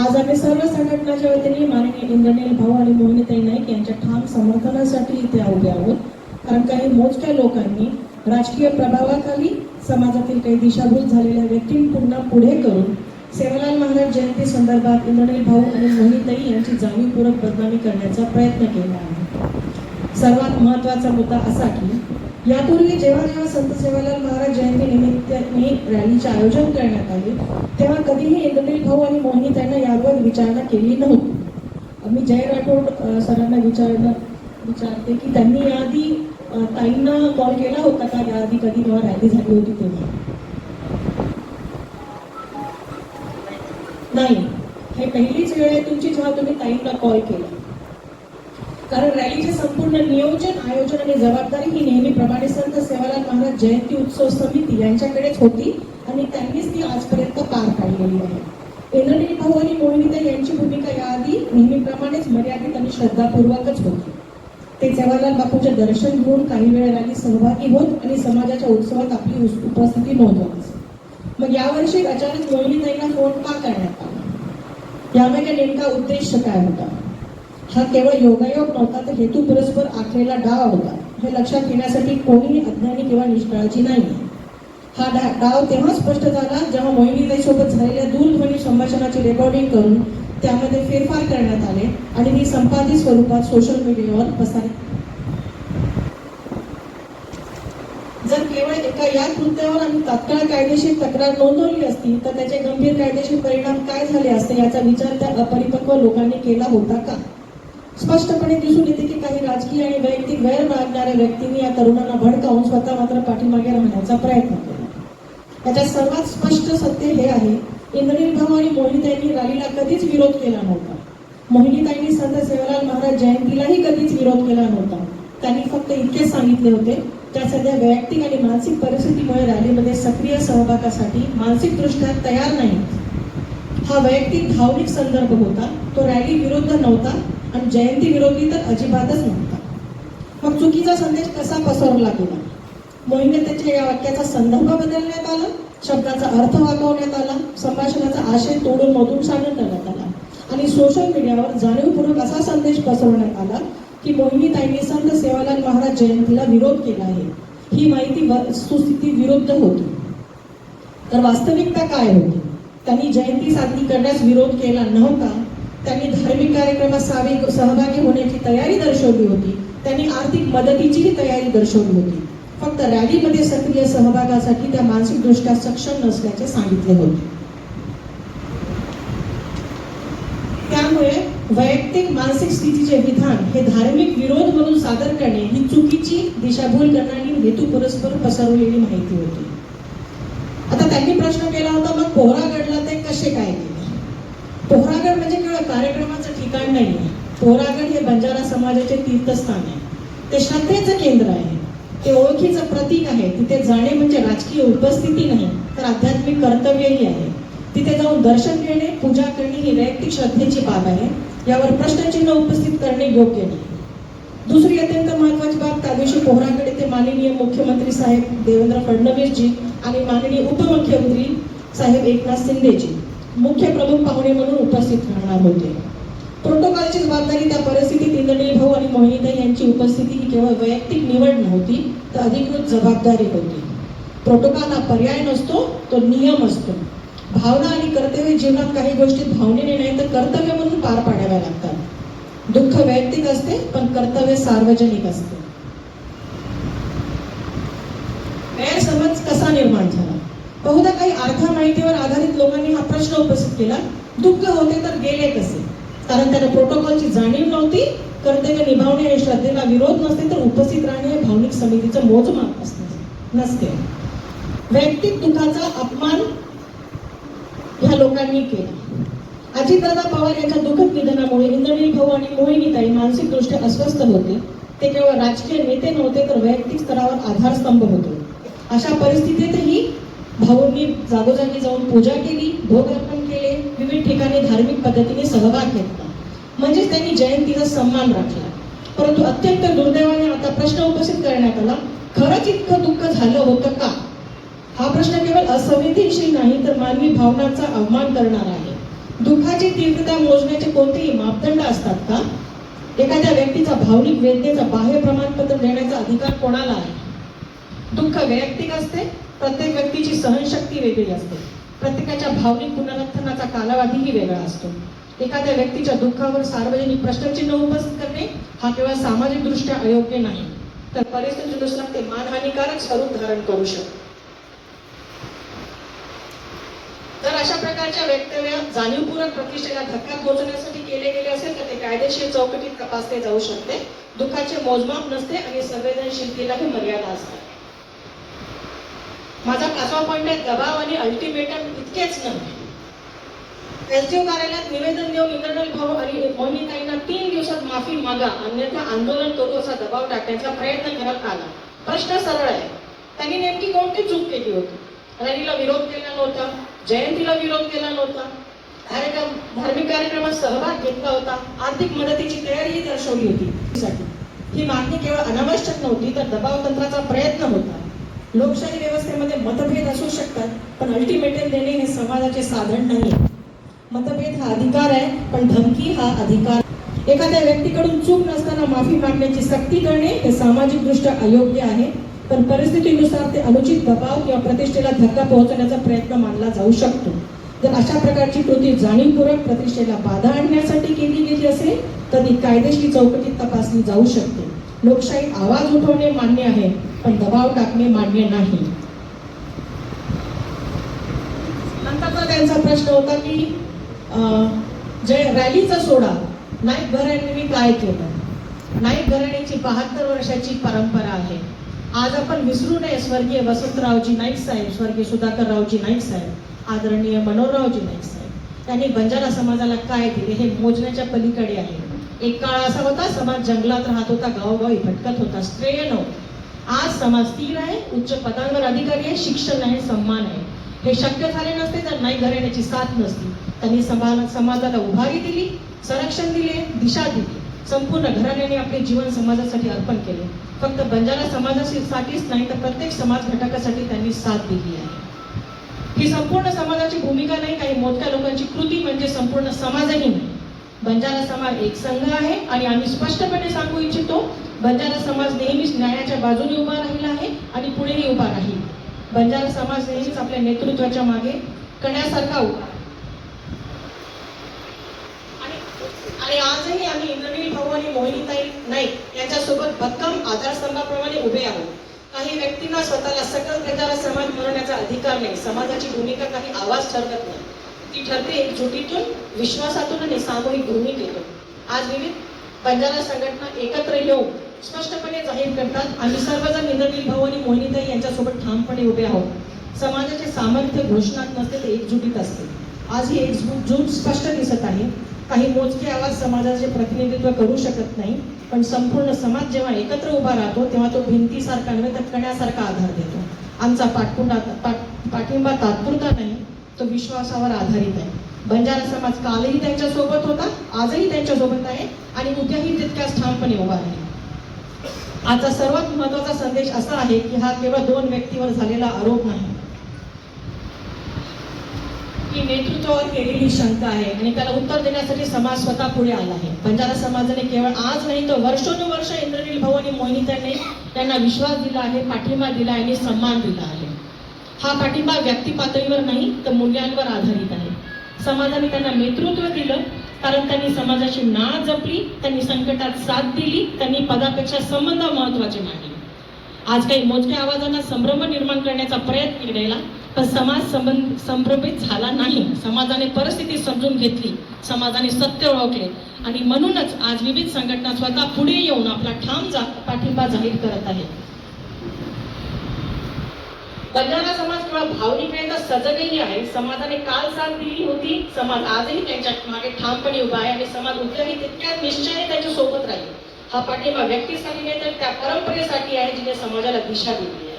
आज आम्ही सर्व संघटनाच्या वतीने माननीय इंद्रनील भाऊ आणि मोहिनीताई नाईक यांच्या ठाम समर्थनासाठी इथे उभे आहोत. कारण काही मोजक्या लोकांनी राजकीय प्रभावाखाली समाजातील काही दिशाभूल झालेल्या व्यक्तींना पुढे करून सेवालाल महाराज जयंती संदर्भात इंद्रनील भाऊ आणि मोहिनीताई यांची जाणीवपूर्वक बदनामी करण्याचा प्रयत्न केला आहे. सर्वात महत्त्वाचा मुद्दा असा की यापूर्वी जेव्हा संत सेवालाल महाराज जयंती निमित्ताने रॅलीचे आयोजन करण्यात आले तेव्हा कधीही इंद्रनील भाऊ आणि मोहिनीताईंना यावर विचारणा केली नव्हती. मी जय राठोड सरांना विचारते की त्यांनी याआधी ताईंना कॉल केला होता का याआधी कधी जेव्हा रॅली झाली होती तेव्हा? नाही, हे पहिलीच वेळ आहे तुमची जेव्हा तुम्ही ताईंना कॉल केला. कारण रॅलीचे संपूर्ण नियोजन, आयोजन आणि जबाबदारी ही नेहमीप्रमाणे संत सेवालाल महाराज जयंती उत्सव समिती यांच्याकडेच होती आणि त्यांनीच ती आजपर्यंत पार पाडलेली आहे. इंद्रनील भाऊ आणि मोहिनीताई यांची भूमिका याआधी नेहमीप्रमाणेच मर्यादित आणि श्रद्धापूर्वकच होती. ते सेवालाल बापूचे दर्शन घेऊन काही वेळ रॅली सहभागी होत आणि समाजाच्या उत्सवात आपली उपस्थिती नोंदवत. मग यावर्षी अचानक मोहिनीताईंना फोन का करण्यात आला? यामागे नेमका उद्देश काय होता? हा केवळ योगायोग नव्हता तर हेतू परस्पर आखलेला डाव होता. हे लक्षात घेण्यासाठी कोणीही अज्ञानी किंवा निष्काळजी नाही. हा डाव तेव्हा स्पष्ट झाला जेव्हा मोहिनीताई सोबत झालेल्या दूरध्वनी संभाषणाची रेकॉर्डिंग करून त्यामध्ये फेरफार करण्यात आले आणि ती संपादित स्वरूपात सोशल मीडियावर पसरली. जर केवळ एका या कृत्यावर आम्ही तात्काळ कायदेशीर तक्रार नोंदवली असती तर त्याचे गंभीर कायदेशीर परिणाम काय झाले असते याचा विचार त्या अपरिपक्व लोकांनी केला होता का? स्पष्टपणे दिसून येते की काही राजकीय आणि वैयक्तिक गैर मागणाऱ्या व्यक्तींनी या तरुणांना भडकावून स्वतः मात्र पाठीमागे राहण्याचा प्रयत्न केला. याच्यात सर्वात स्पष्ट सत्य हे आहे, इंद्रनील भाऊ आणि मोहिनीताईंनी रॅलीला कधीच विरोध केला नव्हता. मोहिनीताईंनी संत सेवालाल महाराज जयंतीलाही कधीच विरोध केला नव्हता. त्यांनी फक्त इतकेच सांगितले होते त्या सध्या वैयक्तिक आणि मानसिक परिस्थितीमुळे रॅलीमध्ये सक्रिय सहभागासाठी मानसिकदृष्ट्या तयार नाही. हा वैयक्तिक भावनिक संदर्भ होता. तो रॅली विरुद्ध नव्हता आणि जयंती विरोधी तर अजिबातच नव्हता. मग चुकीचा संदेश कसा पसरवला गेला? मोहिनीताईंच्या या वाक्याचा संदर्भ बदलण्यात आला, शब्दाचा अर्थ वाकवण्यात आला, संभाषणाचा आशय तोडून मधून सांगण्यात आला आणि सोशल मीडियावर जाणीवपूर्वक असा संदेश पसरवण्यात आला की मोहिनीताईंनी संत सेवालाल महाराज जयंतीला विरोध केला आहे. ही माहिती वस्तुस्थिती विरुद्ध होती. तर वास्तविकता काय होती? त्यांनी जयंती साजरी करण्यास विरोध केला नव्हता. त्यांनी धार्मिक कार्यक्रमात सहभागी होण्याची तयारी दर्शवली होती. त्यांनी आर्थिक मदतीचीही तयारी दर्शवली होती. फक्त रॅलीमध्ये सक्रिय सहभागासाठी त्या मानसिकदृष्ट्या सक्षम नसल्याचे सांगितले होते. त्यामुळे वैयक्तिक मानसिक स्थितीचे विधान हे धार्मिक विरोध म्हणून सादर करणे ही चुकीची, दिशाभूल करणारी, हेतू परस्पर पसरवलेली माहिती होती. आता त्यांनी प्रश्न केला होता, मग पोहरागडला ते कसे काय गेले? पोहरागड म्हणजे केवळ कार्यक्रमाचं ठिकाण नाही. पोहरागड हे बंजारा समाजाचे तीर्थस्थान आहे. ते श्रद्धेचं केंद्र आहे. ते ओळखीचं प्रतीक आहे. तिथे जाणे म्हणजे राजकीय उपस्थिती नाही तर आध्यात्मिक कर्तव्यही आहे. तिथे जाऊन दर्शन घेणे, पूजा करणे ही वैयक्तिक श्रद्धेची बाब आहे. यावर प्रश्नचिन्ह उपस्थित करणे योग्य नाही. दुसरी अत्यंत महत्वाची बाब, त्या दिवशी पोहरागड येथे माननीय मुख्यमंत्री साहेब देवेंद्र फडणवीसजी आणि माननीय उपमुख्यमंत्री साहेब एकनाथ शिंदेजी मुख्य प्रमुख पाहुणे म्हणून उपस्थित राहणार होते. प्रोटोकॉलची जबाबदारी त्या परिस्थितीत इंद्रनील भाऊ आणि मोहिनीताई यांची उपस्थिती ही केवळ वैयक्तिक निवड नव्हती तर अधिकृत जबाबदारी होती. प्रोटोकॉल हा पर्याय नसतो, तो नियम असतो. भावना आणि कर्तव्य जीवनात काही गोष्टी भावनेने नाही तर कर्तव्य म्हणून पार पाडाव्या लागतात. दुःख वैयक्तिक असते पण कर्तव्य सार्वजनिक असते. गैरसमज कसा निर्माण झाला? बहुधा काही अर्धा माहितीवर आधारित लोकांनी हा प्रश्न उपस्थित केला, दुःख होते तर गेले कसे? कारण त्यांना प्रोटोकॉलची जाणीव नव्हती. कर्तव्य निभावणे हे श्रद्धेला विरोध नसते तर उपस्थित राहणे हे भावनिक समितीचं मोजमाप नसते. वैयक्तिक दुःखाचा अपमान ह्या लोकांनी केला. अजितदादा पवार यांच्या दुःखद निधनामुळे इंद्रनील भाऊ आणि मोहिनीताई मानसिकदृष्ट्या अस्वस्थ होते. ते केवळ राजकीय नेते नव्हते तर वैयक्तिक स्तरावर आधारस्तंभ होते. अशा परिस्थितीतही भाऊंनी जागोजागी जाऊन पूजा केली, भोग अर्पण केले, विविध ठिकाणी धार्मिक पद्धतीने सहभाग घेतला. म्हणजेच त्यांनी जयंतीचा सन्मान राखला. परंतु अत्यंत दुर्दैवाने आता प्रश्न उपस्थित करण्यात आला, खरंच इतकं दुःख झालं होतं का? हा प्रश्न केवळ असंवेदनशील नाही तर मानवी भावनांचा अवमान करणारा आहे. दुःखाची तीव्रता मोजण्याचे कोणतेही मापदंड असतात का? एखाद्या व्यक्तीचा भावनिक वेदनेचा बाह्य प्रमाणपत्र देण्याचा अधिकार कोणाला आहे? दुःख वैयक्तिक असते, प्रत्येक व्यक्तीची सहनशक्ती वेगळी असते, प्रत्येकाच्या भावनिक पुनरुत्थानाचा कालावधीही वेगळा असतो. एखाद्या व्यक्तीच्या दुःखावर सार्वजनिक प्रश्नचिन्ह उपस्थित करणे हा केवळ सामाजिकदृष्ट्या अयोग्य नाही, तर परिस्थितीनुसार ते मानहानिकारक स्वरूप धारण करू शकते. जर अशा प्रकारच्या वक्तव्य जाणीवपूर्वक प्रतिष्ठेला धक्का पोहोचण्यासाठी केले गेले असेल तर ते कायदेशीर चौकटीत तपासले जाऊ शकते. दुःखाचे मोजमाप नसते आणि संवेदनशीलतेलाही मर्यादा असतात. माझा 5वा पॉइंट आहे दबाव आणि अल्टिमेटम इतकेच नव्हे. एसडीओ कार्यालयात निवेदन देऊन इंद्रनील भाऊ आणि मोहिनीताईंना 3 दिवसात माफी मागा अन्यथा आंदोलन करू असा दबाव टाकण्याचा प्रयत्न करत आला. प्रश्न सरळ आहे, त्यांनी नेमकी कोणती चूक केली होती? रॅलीला विरोध केला नव्हता, जयंतीला विरोध केला नव्हता, धार्मिक कार्यक्रमात सहभाग घेतला होता, आर्थिक मदतीची तयारीही दर्शवली होती. ही मागणी केवळ अनावश्यक नव्हती तर दबाव तंत्राचा प्रयत्न होता. लोकशाही व्यवस्थेमध्ये मतभेद असू शकतात, पण अल्टिमेटम देणे हे समाजाचे साधन नाही. मतभेद हा अधिकार आहे, पण धमकी हा अधिकार. एखाद्या व्यक्तीकडून चूक नसताना माफी मागण्याची सक्ती करणे हे सामाजिकदृष्ट्या अयोग्य आहे, पण परिस्थितीनुसार ते अनुचित दबाव किंवा प्रतिष्ठेला धक्का पोहोचवण्याचा प्रयत्न मानला जाऊ शकतो. जर अशा प्रकारची कृती जाणीवपूर्वक प्रतिष्ठेला बाधा आणण्यासाठी केली गेली असेल तर ती कायदेशीर चौकटीत तपासली जाऊ शकते. लोकशाहीत आवाज उठवणे मान्य आहे, पण दबाव टाकणे मान्य नाही. नंतरचा त्यांचा प्रश्न होता की जे रॅलीचा सोडा नाईक घराण्यांनी काय केलं? नाईक घराण्याची 72 वर्षाची परंपरा आहे. आज आपण विसरू नये स्वर्गीय वसंतरावजी नाईक साहेब, स्वर्गीय सुधाकररावजी नाईक साहेब, आदरणीय मनोहररावजी नाईक साहेब यांनी बंजारा समाजाला काय दिले हे मोजण्याच्या पलीकडे आहे. एक काळ असा होता समाज जंगलात राहत होता, गावोगावी भटकत होता, श्रेय नव्हतं. आज समाज स्थिर आहे, उच्च पदांवर अधिकारी आहे, शिक्षण आहे, सन्मान आहे. हे शक्य झाले नसते तर नाईक घराण्याची साथ नसती. त्यांनी समाजाला उभारी दिली, संरक्षण दिले, दिशा दिली. संपूर्ण घराण्याने आपले जीवन समाजासाठी अर्पण केले. फक्त बंजारा समाजासाठीच नाही तर प्रत्येक समाज घटकासाठी त्यांनी साथ दिली आहे. ही संपूर्ण समाजाची भूमिका नाही, काही मोठ्या लोकांची कृती म्हणजे संपूर्ण समाजही नाही. बंजारा समाज एक संघ आहे आणि आम्ही स्पष्टपणे सांगू इच्छितो, बंजारा समाज नेहमीच न्यायाच्या बाजूने उभा राहिला आहे आणि पुढेही उभा राहील. बंजारा समाज नेहमीच आपल्या नेतृत्वाच्या मागे कण्यासारखा उभा. आणि आजही आम्ही इंद्रनील भाऊ आणि मोहिनीताई नाईक यांच्यासोबत भक्कम आधारस्तंभाप्रमाणे उभे आहोत. काही व्यक्तींना स्वतःला सकल बंजारा समाज म्हणण्याचा अधिकार नाही. समाजाची भूमिका काही आवाज ठरवत नाही, ती ठरते एकजुटीतून, विश्वासातून आणि सामूहिक भूमिकेतून. आज विविध बंजारा संघटना एकत्र येऊन स्पष्टपणे जाहीर करतात, आम्ही सर्वजण इंद्रनील भाऊ आणि मोहिनीताई यांच्यासोबत ठामपणे उभे आहोत. समाजाचे सामर्थ्य घोषणात नसते ते एकजुटीत असते. आज ही एकजूट स्पष्ट दिसत आहे. काही मोजके आवाज समाजाचे प्रतिनिधित्व करू शकत नाही, पण संपूर्ण समाज जेव्हा एकत्र उभा राहतो तेव्हा तो भिंतीसारखा नव्हे तर कण्यासारखा आधार देतो. आमचा पाठिंबा तात्पुरता नाही, तो विश्वासावर आधारित आहे. बंजारा समाज कालही त्यांच्यासोबत होता, आजही त्यांच्यासोबत आहे आणि उद्याही तितक्याच ठामपणे उभा आहे. आजचा सर्वात महत्त्वाचा संदेश असा आहे की हा केवळ 2 व्यक्तीवर झालेला आरोप नाही, ही नेतृत्वावर केलेली शंका आहे आणि त्याला उत्तर देण्यासाठी समाज स्वतः पुढे आला आहे. बंजारा समाजाने केवळ आज नाही तर वर्षोनुवर्ष इंद्रनील भाऊ आणि मोहिनीताईंनी त्यांना विश्वास दिला आहे, पाठिंबा दिला आणि सन्मान दिला आहे. हा पाठिंबा व्यक्ती पातळीवर नाही तर मूल्यांवर आधारित आहे. समाजाने त्यांना नेतृत्व दिलं कारण त्यांनी समाजाची नाळ जपली, त्यांनी संकटात साथ दिली, त्यांनी पदापेक्षा संबंध महत्त्वाचे मानले. आज काही मोजक्या आवाजांना संभ्रम निर्माण करण्याचा प्रयत्न केला, पण समाज संभ्रमित झाला नाही. समाजाने परिस्थिती समजून घेतली, समाजाने सत्य ओळखले आणि म्हणूनच आज विविध संघटना स्वतः पुढे येऊन आपला ठाम पाठिंबा जाहीर करत आहे. बंजारा समाज केवळ भावनिकरित्या सजगही आहे. समाजाने काल साथ दिली होती, समाज आजही त्यांच्या मागे ठामपणे उभा आहे आणि समाज उद्याही तितक्याच निश्चयाने त्यांच्या सोबत राहील. हा पाठिंबा व्यक्तीसाठी नाही तर त्या परंपरेसाठी आहे जिने समाजाला दिशा दिली आहे.